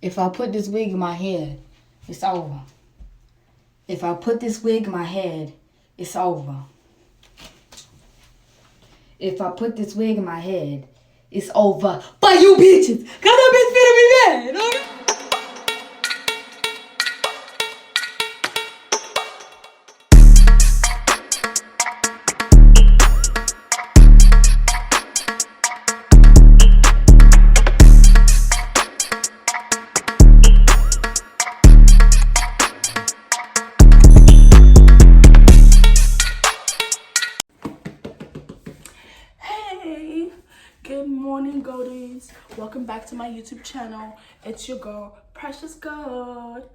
If I put this wig in my head, it's over. If I put this wig in my head, it's over. If I put this wig in my head, it's over. But you bitches, cause that bitch finna be mad, okay? Hey, good morning, Goldies. Welcome back to my YouTube channel. It's your girl, Precious Gold.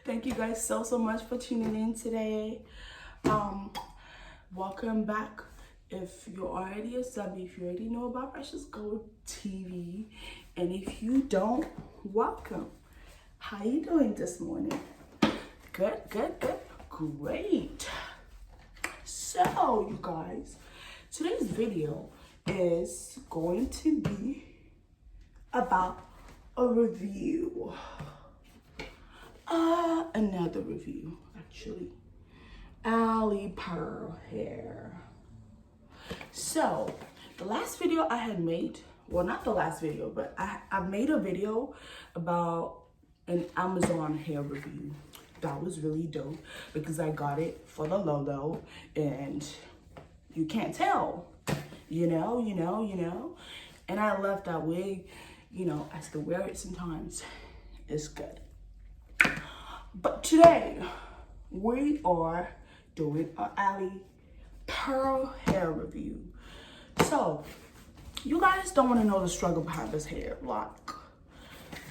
Thank you guys so much for tuning in today. Welcome back. If you're already a sub, if you already know about Precious Gold TV, and if you don't, welcome. How you doing this morning? Good. Great. So, you guys, today's video is going to be about a review. Another review, actually. Alipearl hair. So, the last video I had made, well, not the last video, but I made a video about an Amazon hair review. That was really dope because I got it for the low and you can't tell, you know. And I love that wig, I still wear it sometimes. It's good. But today we are doing an Alipearl hair review. So you guys don't want to know the struggle behind this hair. Like,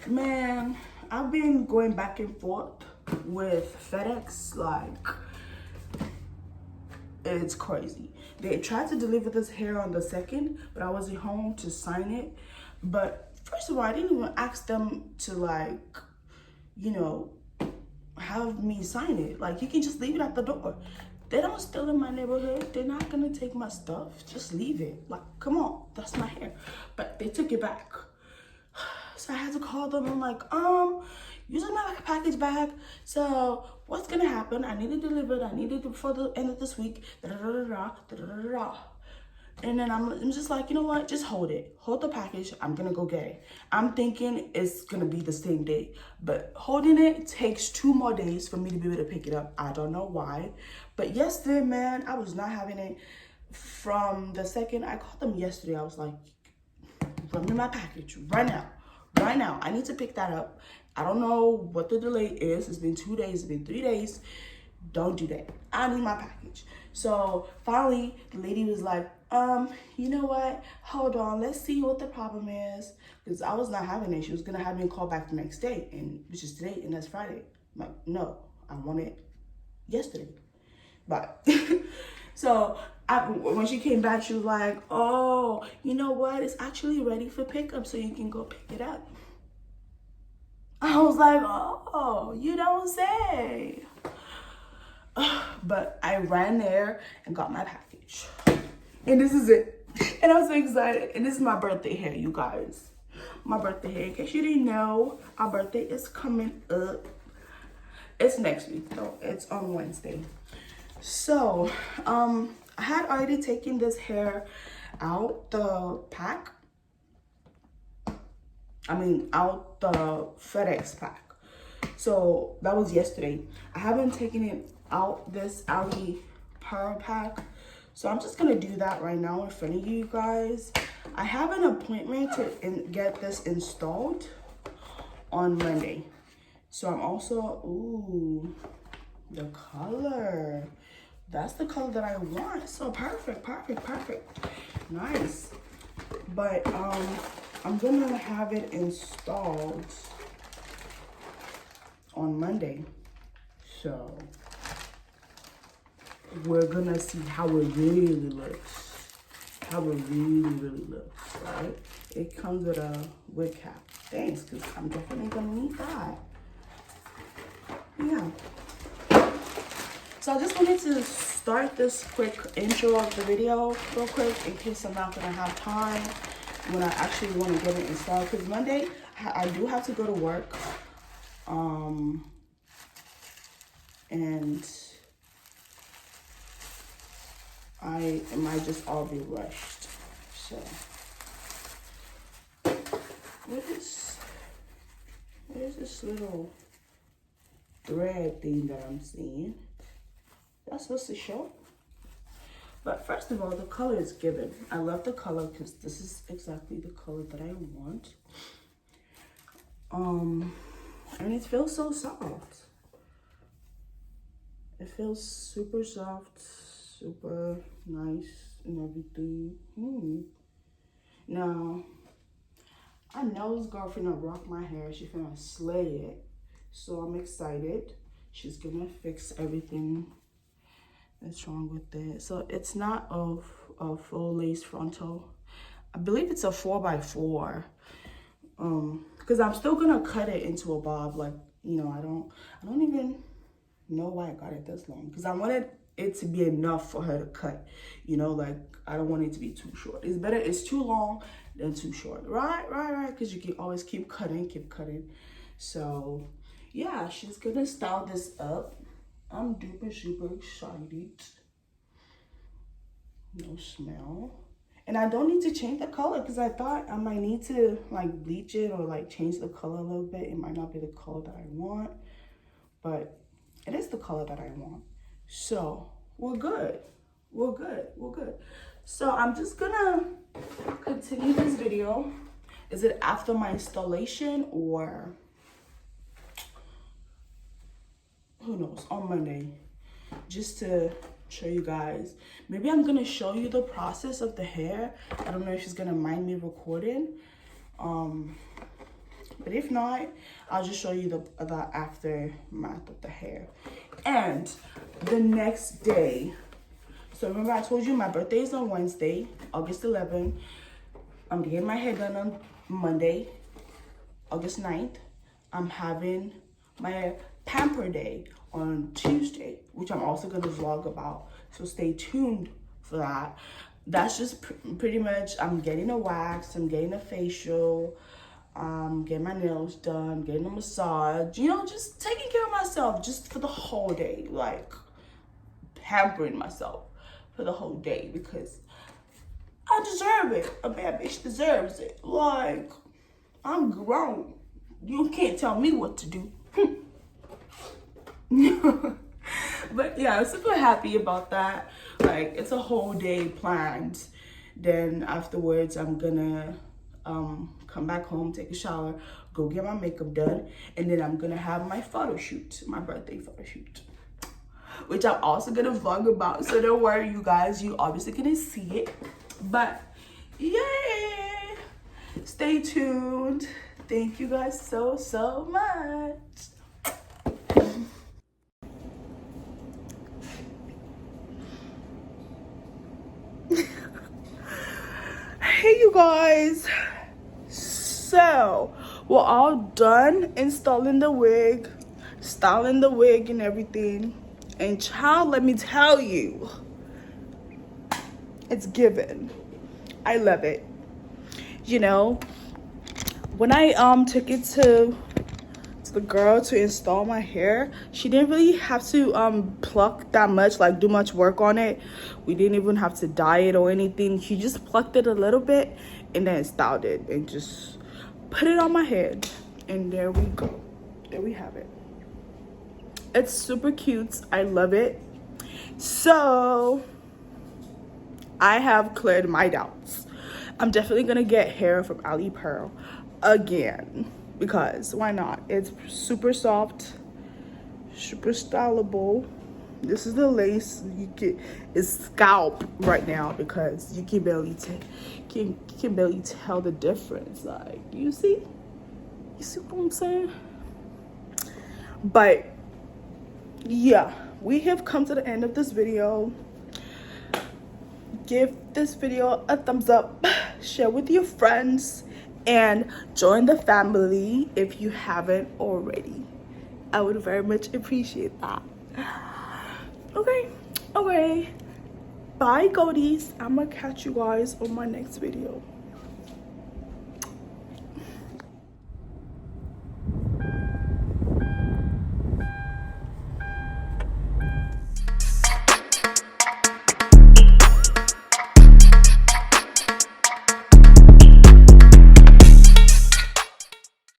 man, I've been going back and forth with FedEx, like, it's crazy. They tried to deliver this hair on the 2nd, but I wasn't home to sign it. But first of all, I didn't even ask them to, like, have me sign it. Like, you can just leave it at the door. They don't steal in my neighborhood. They're not gonna take my stuff. Just leave it. Like, come on, that's my hair. But they took it back. So I had to call them. I'm like, using my package bag. So what's gonna happen? I need it delivered. I need it before the end of this week. And then I'm just like, you know what? Just hold it. Hold the package. I'm gonna go get it. I'm thinking it's gonna be the same day, but holding it takes 2 more days for me to be able to pick it up. I don't know why, but yesterday, man, I was not having it. From the 2nd, I called them yesterday. I was like, run me my package right now. Right now, I need to pick that up. I don't know what the delay is. It's been 2 days, it's been 3 days. Don't do that. I need my package. So finally, the lady was like, you know what? Hold on, let's see what the problem is. Because I was not having it. She was gonna have me call back the next day, and which is today, and that's Friday. I'm like, no, I want it yesterday. But so when she came back, she was like, oh, you know what? It's actually ready for pickup, so you can go pick it up. I was like, oh, you don't say. But I ran there and got my package. And this is it. And I'm so excited. And this is my birthday hair, you guys. My birthday hair. In case you didn't know, our birthday is coming up. It's next week, though. It's on Wednesday. So, I had already taken this hair out the pack. Out the FedEx pack. So that was yesterday. I haven't taken it out this Alipearl pack. So I'm just gonna do that right now in front of you guys. I have an appointment to get this installed on Monday. So I'm also, ooh, the color. That's the color that I want. So perfect. Nice. But I'm gonna have it installed on Monday. So we're gonna see how it really looks. Right? It comes with a wig cap. Thanks, because I'm definitely gonna need that. Yeah. So I just wanted to start this quick intro of the video real quick in case I'm not gonna have time when I actually want to get it installed, because Monday I do have to go to work, and it might just all be rushed. So what is this little thread thing that I'm seeing? That's supposed to show. But first of all, the color is given. I love the color because this is exactly the color that I want. And it feels so soft. It feels super soft, super nice and everything. Now, I know this girl finna rock my hair. She finna slay it. So I'm excited. She's gonna fix everything that's wrong with it. So it's not a full lace frontal. I believe it's a 4x4. Because I'm still gonna cut it into a bob. Like, you know, I don't even know why I got it this long. Because I wanted it to be enough for her to cut. You know, like, I don't want it to be too short. It's better, it's too long than too short. Right. Because you can always keep cutting. So yeah, she's gonna style this up. I'm super excited. No smell. And I don't need to change the color because I thought I might need to like bleach it or like change the color a little bit. It might not be the color that I want, but it is the color that I want. So we're good. So I'm just gonna continue this video. Is it after my installation or who knows, on Monday, just to show you guys. Maybe I'm gonna show you the process of the hair. I don't know if she's gonna mind me recording, but if not, I'll just show you the aftermath of the hair. And the next day, so remember I told you my birthday is on Wednesday, August 11th. I'm getting my hair done on Monday, August 9th. I'm having my pamper day on Tuesday, which I'm also gonna vlog about, so stay tuned for that. That's just pretty much, I'm getting a wax, I'm getting a facial, getting my nails done, getting a massage, you know, just taking care of myself just for the whole day, like pampering myself for the whole day, because I deserve it. A bad bitch deserves it. Like, I'm grown. You can't tell me what to do. But yeah, I'm super happy about that. Like, it's a whole day planned. Then afterwards, I'm gonna come back home, take a shower, go get my makeup done, and then I'm gonna have my photo shoot, my birthday photo shoot, which I'm also gonna vlog about. So don't worry, you guys, you obviously gonna see it. But yay! Stay tuned. Thank you guys so much. Hey you guys, so we're all done installing the wig, styling the wig and everything, and child, let me tell you, it's given. I love it. You know, when I took it to the girl to install my hair, she didn't really have to pluck that much, like do much work on it. We didn't even have to dye it or anything. She just plucked it a little bit and then styled it and just put it on my head, and there we go. There we have it. It's super cute. I love it. So I have cleared my doubts. I'm definitely gonna get hair from Alipearl again, because why not? It's super soft, super stylable. This is the lace. It's scalp right now because you can barely tell the difference. Like, you see what I'm saying? But yeah, we have come to the end of this video. Give this video a thumbs up, share with your friends, and join the family if you haven't already. I would very much appreciate that. Okay, bye Goldies. I'm gonna catch you guys on my next video.